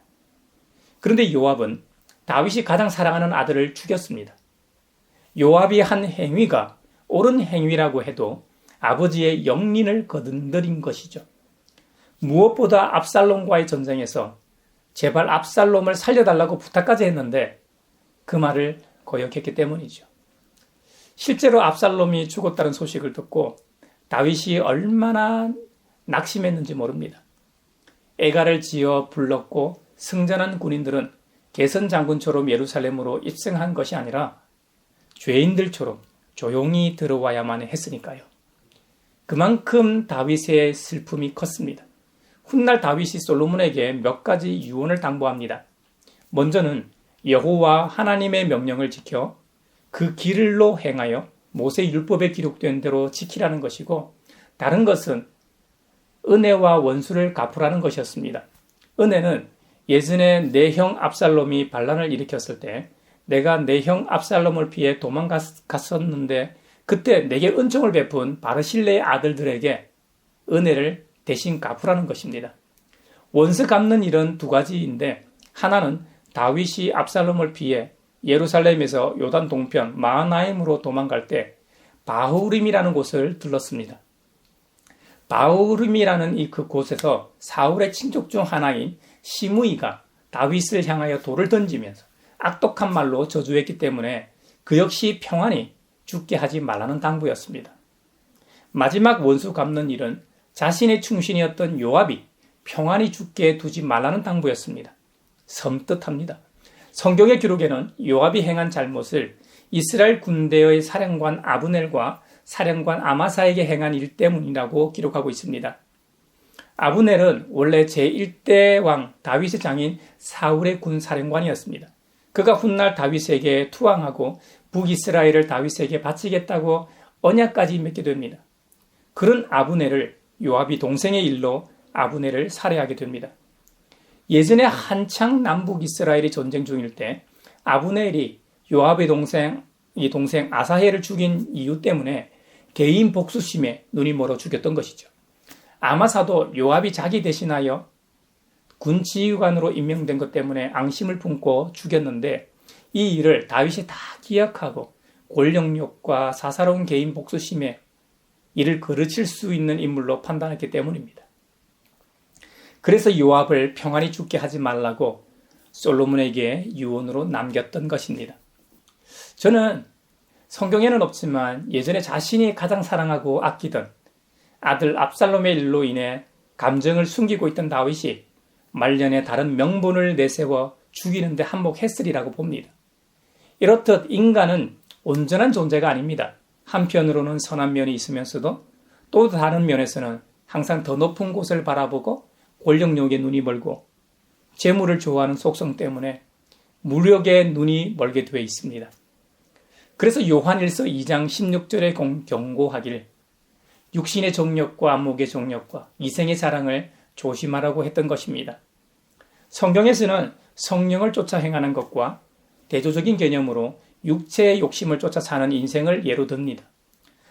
그런데 요압은 다윗이 가장 사랑하는 아들을 죽였습니다. 요압이 한 행위가 옳은 행위라고 해도 아버지의 영린을 거둔들인 것이죠. 무엇보다 압살롬과의 전쟁에서 제발 압살롬을 살려달라고 부탁까지 했는데 그 말을 거역했기 때문이죠. 실제로 압살롬이 죽었다는 소식을 듣고 다윗이 얼마나 낙심했는지 모릅니다. 애가를 지어 불렀고 승전한 군인들은 개선 장군처럼 예루살렘으로 입성한 것이 아니라 죄인들처럼 조용히 들어와야만 했으니까요. 그만큼 다윗의 슬픔이 컸습니다. 훗날 다윗이 솔로몬에게 몇 가지 유언을 당부합니다. 먼저는 여호와 하나님의 명령을 지켜 그 길로 행하여 모세 율법에 기록된 대로 지키라는 것이고, 다른 것은 은혜와 원수를 갚으라는 것이었습니다. 은혜는 예전에 내 형 압살롬이 반란을 일으켰을 때 내가 내 형 압살롬을 피해 도망갔었는데 그때 내게 은총을 베푼 바르실레의 아들들에게 은혜를 대신 갚으라는 것입니다. 원수 갚는 일은 두 가지인데, 하나는 다윗이 압살롬을 피해 예루살렘에서 요단 동편 마하나임으로 도망갈 때 바후림이라는 곳을 들렀습니다. 바후림이라는 그 곳에서 사울의 친족 중 하나인 시므이가 다윗을 향하여 돌을 던지면서 악독한 말로 저주했기 때문에 그 역시 평안히 죽게 하지 말라는 당부였습니다. 마지막 원수 갚는 일은 자신의 충신이었던 요압이 평안히 죽게 두지 말라는 당부였습니다. 섬뜩합니다. 성경의 기록에는 요압이 행한 잘못을 이스라엘 군대의 사령관 아브넬과 사령관 아마사에게 행한 일 때문이라고 기록하고 있습니다. 아브넬은 원래 제1대 왕 다윗의 장인 사울의 군 사령관이었습니다. 그가 훗날 다윗에게 투항하고 북이스라엘을 다윗에게 바치겠다고 언약까지 맺게 됩니다. 그런 아브넬을 요압이 동생의 일로 아브넬을 살해하게 됩니다. 예전에 한창 남북 이스라엘이 전쟁 중일 때 아브넬이 요압의 동생 아사헬을 죽인 이유 때문에 개인 복수심에 눈이 멀어 죽였던 것이죠. 아마사도 요압이 자기 대신하여 군 지휘관으로 임명된 것 때문에 앙심을 품고 죽였는데, 이 일을 다윗이 다 기억하고 권력욕과 사사로운 개인 복수심에 이를 거르칠 수 있는 인물로 판단했기 때문입니다. 그래서 요압을 평안히 죽게 하지 말라고 솔로몬에게 유언으로 남겼던 것입니다. 저는 성경에는 없지만 예전에 자신이 가장 사랑하고 아끼던 아들 압살롬의 일로 인해 감정을 숨기고 있던 다윗이 말년에 다른 명분을 내세워 죽이는데 한몫했으리라고 봅니다. 이렇듯 인간은 온전한 존재가 아닙니다. 한편으로는 선한 면이 있으면서도 또 다른 면에서는 항상 더 높은 곳을 바라보고 권력욕에 눈이 멀고 재물을 좋아하는 속성 때문에 무력에 눈이 멀게 되어 있습니다. 그래서 요한일서 2장 16절에 경고하길 육신의 정욕과 안목의 정욕과 이생의 사랑을 조심하라고 했던 것입니다. 성경에서는 성령을 쫓아 행하는 것과 대조적인 개념으로 육체의 욕심을 쫓아 사는 인생을 예로 듭니다.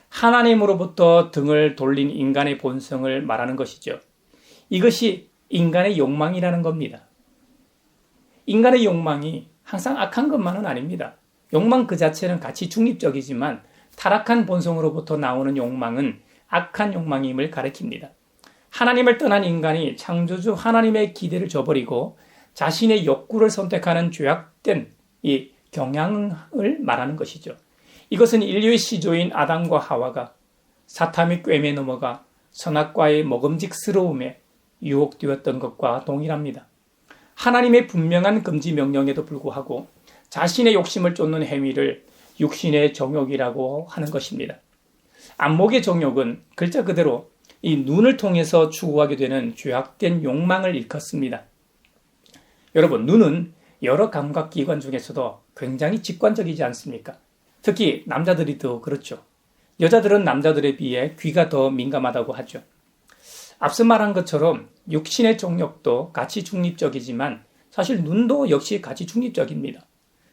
하나님으로부터 등을 돌린 인간의 본성을 말하는 것이죠. 이것이 인간의 욕망이라는 겁니다. 인간의 욕망이 항상 악한 것만은 아닙니다. 욕망 그 자체는 가치 중립적이지만 타락한 본성으로부터 나오는 욕망은 악한 욕망임을 가리킵니다. 하나님을 떠난 인간이 창조주 하나님의 기대를 저버리고 자신의 욕구를 선택하는 죄악된 이 경향을 말하는 것이죠. 이것은 인류의 시조인 아담과 하와가 사탐의 꿰매 넘어가 선악과의 먹음직스러움에 유혹되었던 것과 동일합니다. 하나님의 분명한 금지 명령에도 불구하고 자신의 욕심을 쫓는 행위를 육신의 정욕이라고 하는 것입니다. 안목의 정욕은 글자 그대로 이 눈을 통해서 추구하게 되는 죄악된 욕망을 일컫습니다. 여러분, 눈은 여러 감각기관 중에서도 굉장히 직관적이지 않습니까? 특히 남자들이 더 그렇죠. 여자들은 남자들에 비해 귀가 더 민감하다고 하죠. 앞서 말한 것처럼 육신의 정욕도 가치 중립적이지만 사실 눈도 역시 가치 중립적입니다.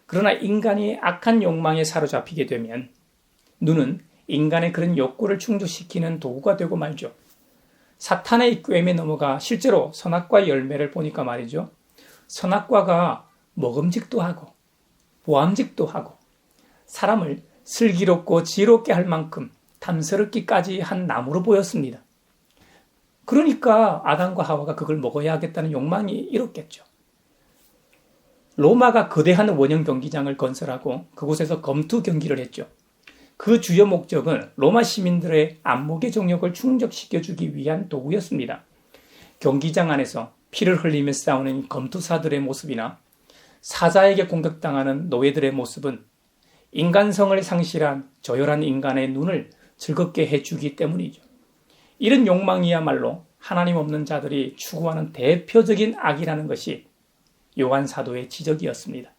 그러나 인간이 악한 욕망에 사로잡히게 되면 눈은 인간의 그런 욕구를 충족시키는 도구가 되고 말죠. 사탄의 꿰매 넘어가 실제로 선악과의 열매를 보니까 말이죠. 선악과가 먹음직도 하고 보암직도 하고 사람을 슬기롭고 지혜롭게 할 만큼 탐스럽기까지 한 나무로 보였습니다. 그러니까 아담과 하와가 그걸 먹어야 하겠다는 욕망이 일었겠죠. 로마가 거대한 원형 경기장을 건설하고 그곳에서 검투 경기를 했죠. 그 주요 목적은 로마 시민들의 안목의 정욕을 충족시켜주기 위한 도구였습니다. 경기장 안에서 피를 흘리며 싸우는 검투사들의 모습이나 사자에게 공격당하는 노예들의 모습은 인간성을 상실한 저열한 인간의 눈을 즐겁게 해주기 때문이죠. 이런 욕망이야말로 하나님 없는 자들이 추구하는 대표적인 악이라는 것이 요한 사도의 지적이었습니다.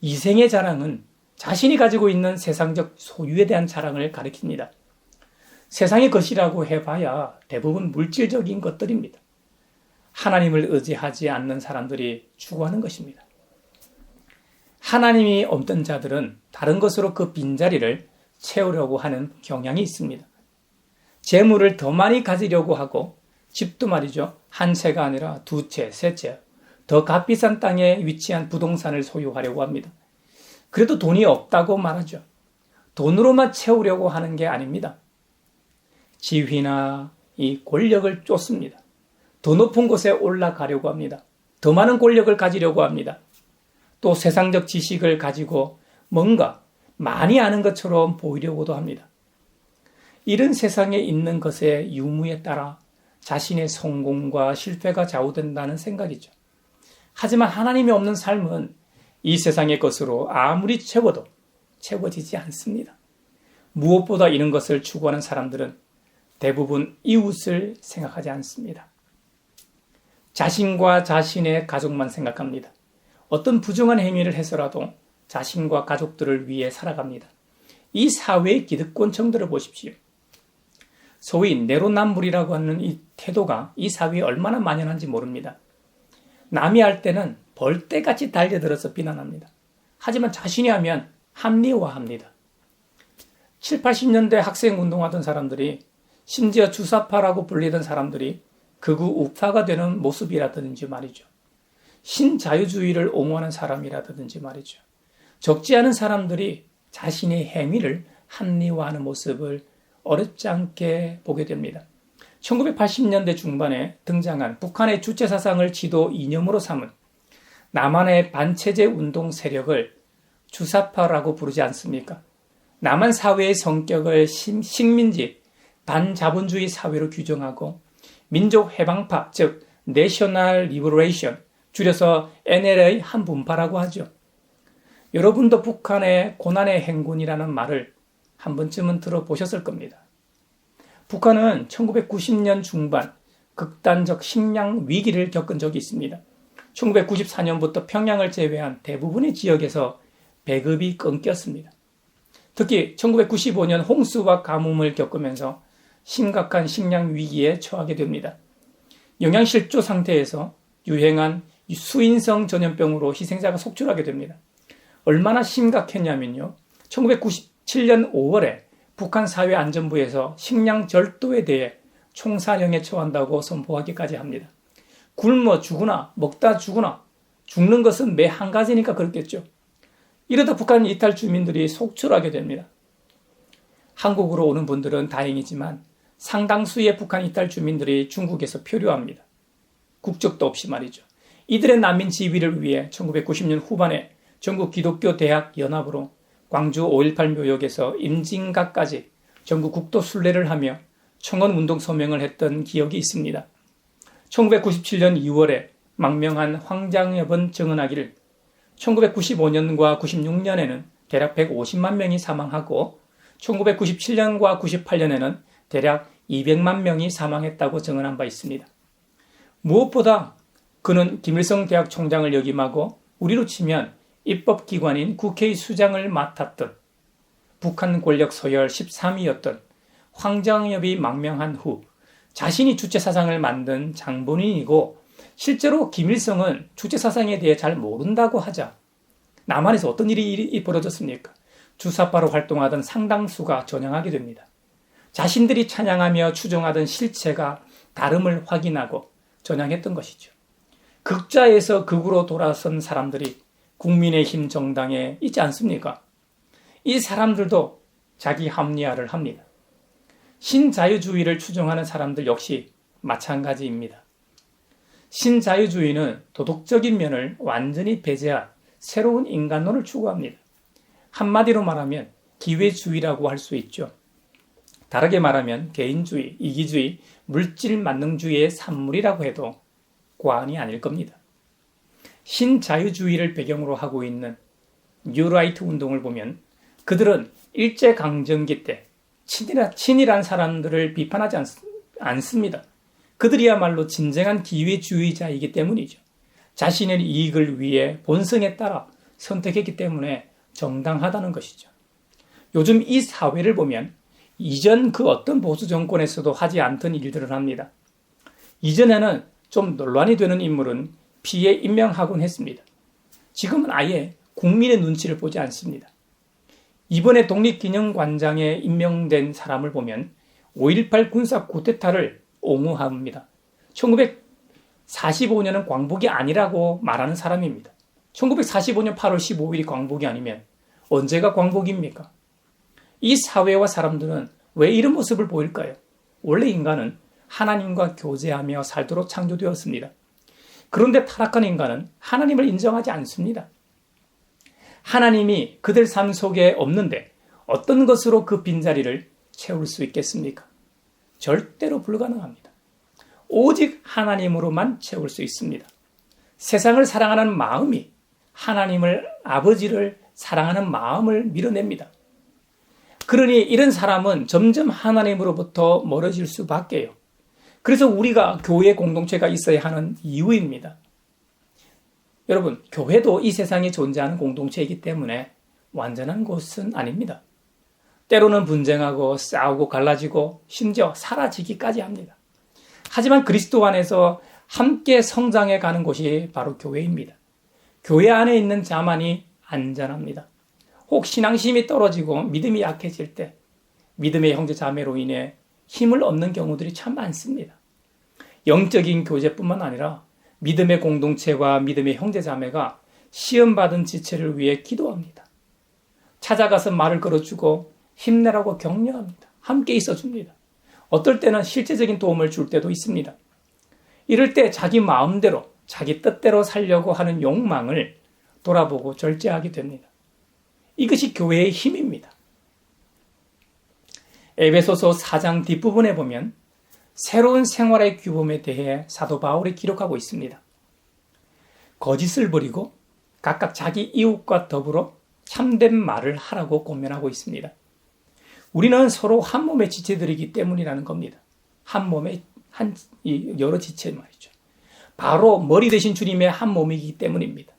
이생의 자랑은 자신이 가지고 있는 세상적 소유에 대한 자랑을 가리킵니다. 세상의 것이라고 해봐야 대부분 물질적인 것들입니다. 하나님을 의지하지 않는 사람들이 추구하는 것입니다. 하나님이 없던 자들은 다른 것으로 그 빈자리를 채우려고 하는 경향이 있습니다. 재물을 더 많이 가지려고 하고 집도 말이죠. 한 채가 아니라 두 채, 세 채, 더 값비싼 땅에 위치한 부동산을 소유하려고 합니다. 그래도 돈이 없다고 말하죠. 돈으로만 채우려고 하는 게 아닙니다. 지위나 이 권력을 쫓습니다. 더 높은 곳에 올라가려고 합니다. 더 많은 권력을 가지려고 합니다. 또 세상적 지식을 가지고 뭔가 많이 아는 것처럼 보이려고도 합니다. 이런 세상에 있는 것의 유무에 따라 자신의 성공과 실패가 좌우된다는 생각이죠. 하지만 하나님이 없는 삶은 이 세상의 것으로 아무리 채워도 채워지지 않습니다. 무엇보다 이런 것을 추구하는 사람들은 대부분 이웃을 생각하지 않습니다. 자신과 자신의 가족만 생각합니다. 어떤 부정한 행위를 해서라도 자신과 가족들을 위해 살아갑니다. 이 사회의 기득권층들을 보십시오. 소위 내로남불이라고 하는 이 태도가 이 사회에 얼마나 만연한지 모릅니다. 남이 할 때는 벌떼같이 달려들어서 비난합니다. 하지만 자신이 하면 합리화합니다. 7, 80년대 학생 운동하던 사람들이 심지어 주사파라고 불리던 사람들이 극우 우파가 되는 모습이라든지 말이죠. 신자유주의를 옹호하는 사람이라든지 말이죠. 적지 않은 사람들이 자신의 행위를 합리화하는 모습을 어렵지 않게 보게 됩니다. 1980년대 중반에 등장한 북한의 주체사상을 지도 이념으로 삼은 남한의 반체제 운동 세력을 주사파라고 부르지 않습니까? 남한 사회의 성격을 식민지, 반자본주의 사회로 규정하고 민족 해방파, 즉 National Liberation, 줄여서 NL의 한 분파라고 하죠. 여러분도 북한의 고난의 행군이라는 말을 한 번쯤은 들어보셨을 겁니다. 북한은 1990년 중반 극단적 식량 위기를 겪은 적이 있습니다. 1994년부터 평양을 제외한 대부분의 지역에서 배급이 끊겼습니다. 특히 1995년 홍수와 가뭄을 겪으면서 심각한 식량 위기에 처하게 됩니다. 영양실조 상태에서 유행한 수인성 전염병으로 희생자가 속출하게 됩니다. 얼마나 심각했냐면요. 1997년 5월에 북한 사회안전부에서 식량 절도에 대해 총사령에 처한다고 선포하기까지 합니다. 굶어 죽으나 먹다 죽으나 죽는 것은 매 한 가지니까 그렇겠죠. 이러다 북한 이탈 주민들이 속출하게 됩니다. 한국으로 오는 분들은 다행이지만 상당수의 북한 이탈 주민들이 중국에서 표류합니다. 국적도 없이 말이죠. 이들의 난민 지위를 위해 1990년 후반에 전국 기독교 대학 연합으로 광주 5.18 묘역에서 임진각까지 전국 국도 순례를 하며 청원 운동 서명을 했던 기억이 있습니다. 1997년 2월에 망명한 황장엽은 증언하기를 1995년과 96년에는 대략 150만 명이 사망하고 1997년과 98년에는 대략 200만 명이 사망했다고 증언한 바 있습니다. 무엇보다 그는 김일성 대학 총장을 역임하고 우리로 치면 입법기관인 국회의 수장을 맡았던 북한 권력 서열 13위였던 황장엽이 망명한 후 자신이 주체사상을 만든 장본인이고 실제로 김일성은 주체사상에 대해 잘 모른다고 하자 남한에서 어떤 일이 벌어졌습니까? 주사파로 활동하던 상당수가 전향하게 됩니다. 자신들이 찬양하며 추종하던 실체가 다름을 확인하고 전향했던 것이죠. 극자에서 극으로 돌아선 사람들이 국민의힘 정당에 있지 않습니까? 이 사람들도 자기 합리화를 합니다. 신자유주의를 추종하는 사람들 역시 마찬가지입니다. 신자유주의는 도덕적인 면을 완전히 배제한 새로운 인간론을 추구합니다. 한마디로 말하면 기회주의라고 할 수 있죠. 다르게 말하면 개인주의, 이기주의, 물질 만능주의의 산물이라고 해도 과언이 아닐 겁니다. 신자유주의를 배경으로 하고 있는 뉴라이트 운동을 보면 그들은 일제강점기 때 친일한 사람들을 비판하지 않습니다. 그들이야말로 진정한 기회주의자이기 때문이죠. 자신의 이익을 위해 본성에 따라 선택했기 때문에 정당하다는 것이죠. 요즘 이 사회를 보면 이전 그 어떤 보수 정권에서도 하지 않던 일들을 합니다. 이전에는 좀 논란이 되는 인물은 피해 임명하곤 했습니다. 지금은 아예 국민의 눈치를 보지 않습니다. 이번에 독립기념관장에 임명된 사람을 보면 5.18 군사 쿠데타를 옹호합니다. 1945년은 광복이 아니라고 말하는 사람입니다. 1945년 8월 15일이 광복이 아니면 언제가 광복입니까? 이 사회와 사람들은 왜 이런 모습을 보일까요? 원래 인간은 하나님과 교제하며 살도록 창조되었습니다. 그런데 타락한 인간은 하나님을 인정하지 않습니다. 하나님이 그들 삶 속에 없는데 어떤 것으로 그 빈자리를 채울 수 있겠습니까? 절대로 불가능합니다. 오직 하나님으로만 채울 수 있습니다. 세상을 사랑하는 마음이 하나님을, 아버지를 사랑하는 마음을 밀어냅니다. 그러니 이런 사람은 점점 하나님으로부터 멀어질 수밖에요. 그래서 우리가 교회 공동체가 있어야 하는 이유입니다. 여러분, 교회도 이 세상에 존재하는 공동체이기 때문에 완전한 곳은 아닙니다. 때로는 분쟁하고 싸우고 갈라지고 심지어 사라지기까지 합니다. 하지만 그리스도 안에서 함께 성장해 가는 곳이 바로 교회입니다. 교회 안에 있는 자만이 안전합니다. 혹 신앙심이 떨어지고 믿음이 약해질 때 믿음의 형제 자매로 인해 힘을 얻는 경우들이 참 많습니다. 영적인 교제뿐만 아니라 믿음의 공동체와 믿음의 형제 자매가 시험받은 지체를 위해 기도합니다. 찾아가서 말을 걸어주고 힘내라고 격려합니다. 함께 있어줍니다. 어떨 때는 실제적인 도움을 줄 때도 있습니다. 이럴 때 자기 마음대로 자기 뜻대로 살려고 하는 욕망을 돌아보고 절제하게 됩니다. 이것이 교회의 힘입니다. 에베소서 4장 뒷부분에 보면 새로운 생활의 규범에 대해 사도 바울이 기록하고 있습니다. 거짓을 버리고 각각 자기 이웃과 더불어 참된 말을 하라고 권면하고 있습니다. 우리는 서로 한 몸의 지체들이기 때문이라는 겁니다. 한 몸의 여러 지체 말이죠. 바로 머리 대신 주님의 한 몸이기 때문입니다.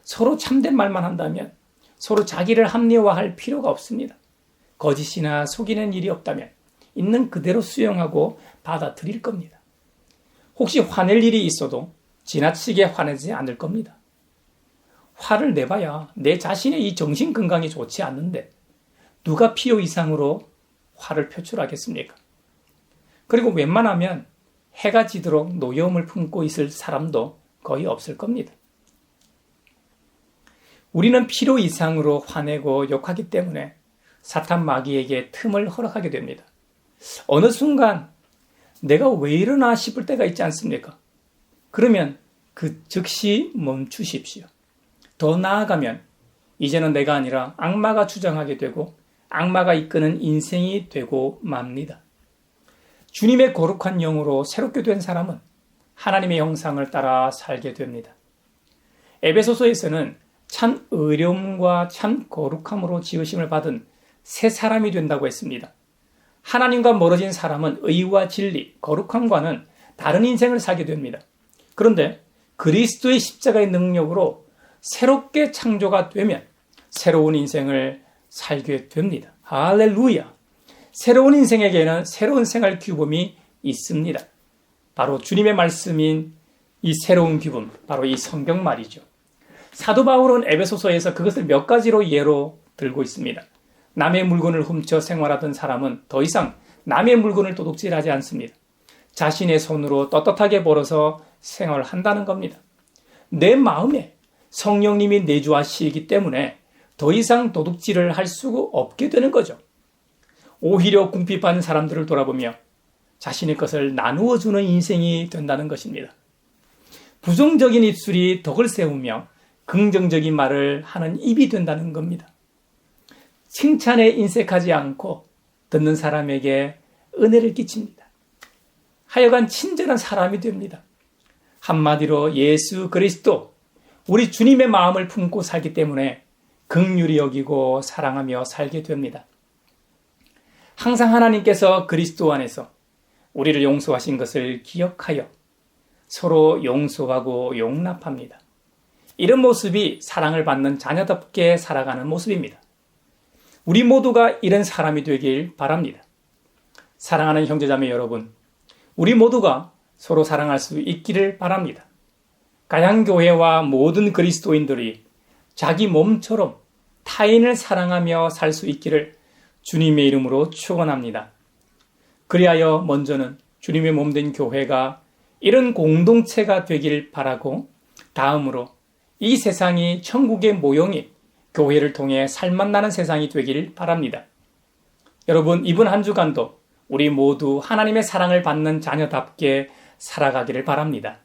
서로 참된 말만 한다면 서로 자기를 합리화할 필요가 없습니다. 거짓이나 속이는 일이 없다면 있는 그대로 수용하고 받아들일 겁니다. 혹시 화낼 일이 있어도 지나치게 화내지 않을 겁니다. 화를 내봐야 내 자신의 이 정신 건강이 좋지 않는데 누가 필요 이상으로 화를 표출하겠습니까? 그리고 웬만하면 해가 지도록 노여움을 품고 있을 사람도 거의 없을 겁니다. 우리는 필요 이상으로 화내고 욕하기 때문에 사탄 마귀에게 틈을 허락하게 됩니다. 어느 순간 내가 왜 이러나 싶을 때가 있지 않습니까? 그러면 그 즉시 멈추십시오. 더 나아가면 이제는 내가 아니라 악마가 주장하게 되고 악마가 이끄는 인생이 되고 맙니다. 주님의 거룩한 영으로 새롭게 된 사람은 하나님의 형상을 따라 살게 됩니다. 에베소서에서는 참 의로움과 참 거룩함으로 지으심을 받은 새 사람이 된다고 했습니다. 하나님과 멀어진 사람은 의와 진리, 거룩함과는 다른 인생을 살게 됩니다. 그런데 그리스도의 십자가의 능력으로 새롭게 창조가 되면 새로운 인생을 살게 됩니다. 할렐루야! 새로운 인생에게는 새로운 생활 규범이 있습니다. 바로 주님의 말씀인 이 새로운 규범, 바로 이 성경 말이죠. 사도 바울은 에베소서에서 그것을 몇 가지로 예로 들고 있습니다. 남의 물건을 훔쳐 생활하던 사람은 더 이상 남의 물건을 도둑질하지 않습니다. 자신의 손으로 떳떳하게 벌어서 생활한다는 겁니다. 내 마음에 성령님이 내주하시기 때문에 더 이상 도둑질을 할 수가 없게 되는 거죠. 오히려 궁핍한 사람들을 돌아보며 자신의 것을 나누어 주는 인생이 된다는 것입니다. 부정적인 입술이 덕을 세우며 긍정적인 말을 하는 입이 된다는 겁니다. 칭찬에 인색하지 않고 듣는 사람에게 은혜를 끼칩니다. 하여간 친절한 사람이 됩니다. 한마디로 예수 그리스도, 우리 주님의 마음을 품고 살기 때문에 긍휼히 여기고 사랑하며 살게 됩니다. 항상 하나님께서 그리스도 안에서 우리를 용서하신 것을 기억하여 서로 용서하고 용납합니다. 이런 모습이 사랑을 받는 자녀답게 살아가는 모습입니다. 우리 모두가 이런 사람이 되길 바랍니다. 사랑하는 형제자매 여러분, 우리 모두가 서로 사랑할 수 있기를 바랍니다. 가양교회와 모든 그리스도인들이 자기 몸처럼 타인을 사랑하며 살 수 있기를 주님의 이름으로 축원합니다. 그리하여 먼저는 주님의 몸된 교회가 이런 공동체가 되길 바라고, 다음으로 이 세상이 천국의 모형인 교회를 통해 살맛나는 세상이 되길 바랍니다. 여러분, 이번 한 주간도 우리 모두 하나님의 사랑을 받는 자녀답게 살아가기를 바랍니다.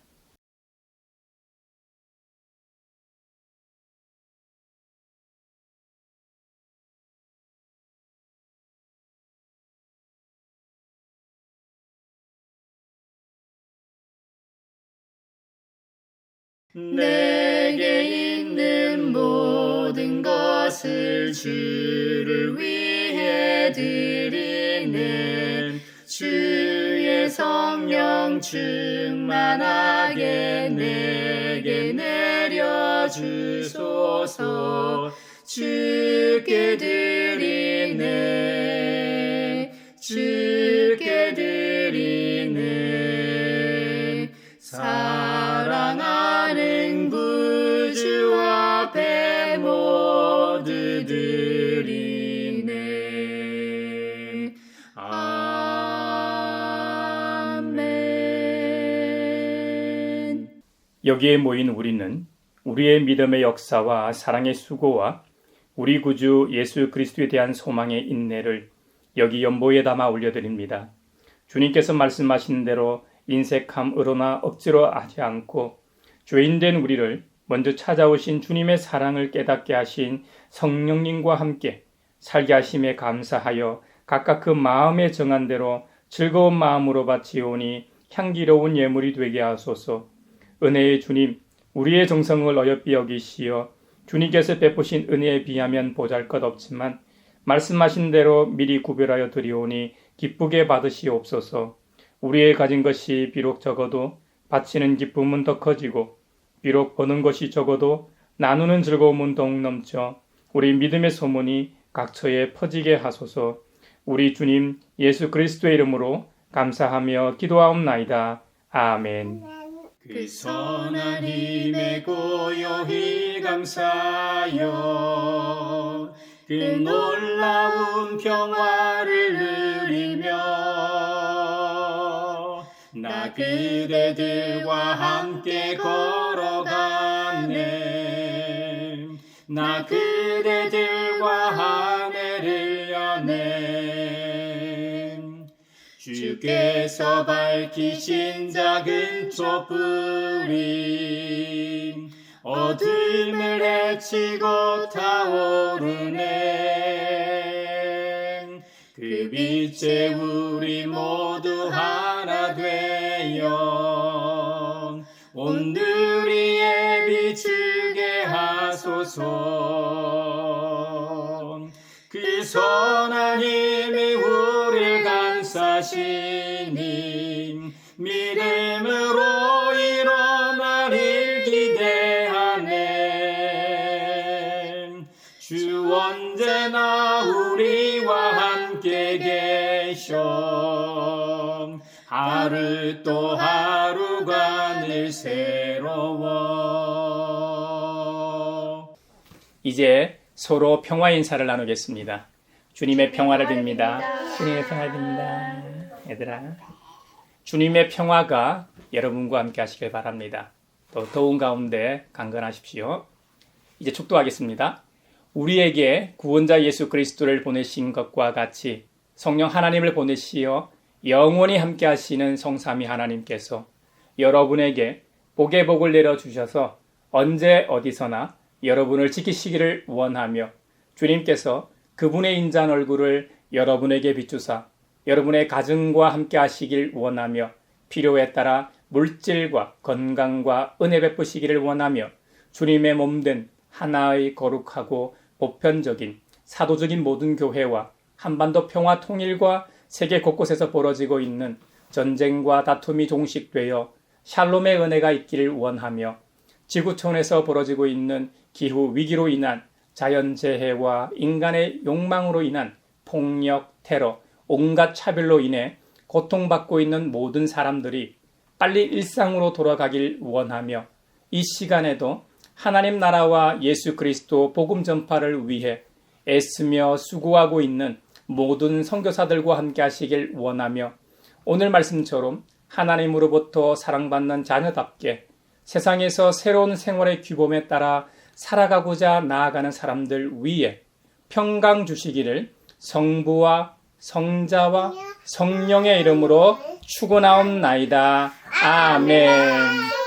내게 있는 모든 것을 주를 위해 드리네. 주의 성령 충만하게 내게 내려주소서. 주께 드리네, 주께 드리네. 사랑하는 구주 앞에 모두 드리네. 아멘. 여기에 모인 우리는 우리의 믿음의 역사와 사랑의 수고와 우리 구주 예수 그리스도에 대한 소망의 인내를 여기 연보에 담아 올려드립니다. 주님께서 말씀하신 대로 인색함으로나 억지로 하지 않고 죄인된 우리를 먼저 찾아오신 주님의 사랑을 깨닫게 하신 성령님과 함께 살게 하심에 감사하여 각각 그 마음에 정한 대로 즐거운 마음으로 바치오니 향기로운 예물이 되게 하소서. 은혜의 주님, 우리의 정성을 어여삐 여기시어 주님께서 베푸신 은혜에 비하면 보잘것없지만 말씀하신 대로 미리 구별하여 드리오니 기쁘게 받으시옵소서. 우리의 가진 것이 비록 적어도 바치는 기쁨은 더 커지고, 비록 버는 것이 적어도 나누는 즐거움은 더욱 넘쳐 우리 믿음의 소문이 각처에 퍼지게 하소서. 우리 주님 예수 그리스도의 이름으로 감사하며 기도하옵나이다. 아멘. 그 선한 힘에 고요히 감사하여 그 놀라운 평화를 누리며 나 그대들과 함께 걸어가네. 나 그대들과 한 해를 여네. 주께서 밝히신 작은 촛불이 어둠을 헤치고 타오르네. 그 빛에 우리 모두 하나 되어 온누리에 비추게 하소서. 그 선한 힘이 우리를 감싸시니 믿음으로 일어나리를 기대하네. 주 언제나 우리와 함께 계셔 하루 또 하루가 늘 새로워. 이제 서로 평화 인사를 나누겠습니다. 주님의 평화를 빕니다. 주님의 평화를 빕니다. 얘들아, 주님의 평화가 여러분과 함께 하시길 바랍니다. 또 더운 가운데 강건하십시오. 이제 축도하겠습니다. 우리에게 구원자 예수 그리스도를 보내신 것과 같이 성령 하나님을 보내시어 영원히 함께 하시는 성삼위 하나님께서 여러분에게 복의 복을 내려주셔서 언제 어디서나 여러분을 지키시기를 원하며 주님께서 그분의 인자한 얼굴을 여러분에게 비추사 여러분의 가정과 함께 하시길 원하며 필요에 따라 물질과 건강과 은혜 베푸시기를 원하며 주님의 몸된 하나의 거룩하고 보편적인 사도적인 모든 교회와 한반도 평화 통일과 세계 곳곳에서 벌어지고 있는 전쟁과 다툼이 종식되어 샬롬의 은혜가 있기를 원하며 지구촌에서 벌어지고 있는 기후 위기로 인한 자연재해와 인간의 욕망으로 인한 폭력, 테러, 온갖 차별로 인해 고통받고 있는 모든 사람들이 빨리 일상으로 돌아가길 원하며 이 시간에도 하나님 나라와 예수 그리스도 복음 전파를 위해 애쓰며 수고하고 있는 모든 선교사들과 함께 하시길 원하며 오늘 말씀처럼 하나님으로부터 사랑받는 자녀답게 세상에서 새로운 생활의 규범에 따라 살아가고자 나아가는 사람들 위에 평강 주시기를 성부와 성자와 성령의 이름으로 축원하옵나이다. 아멘.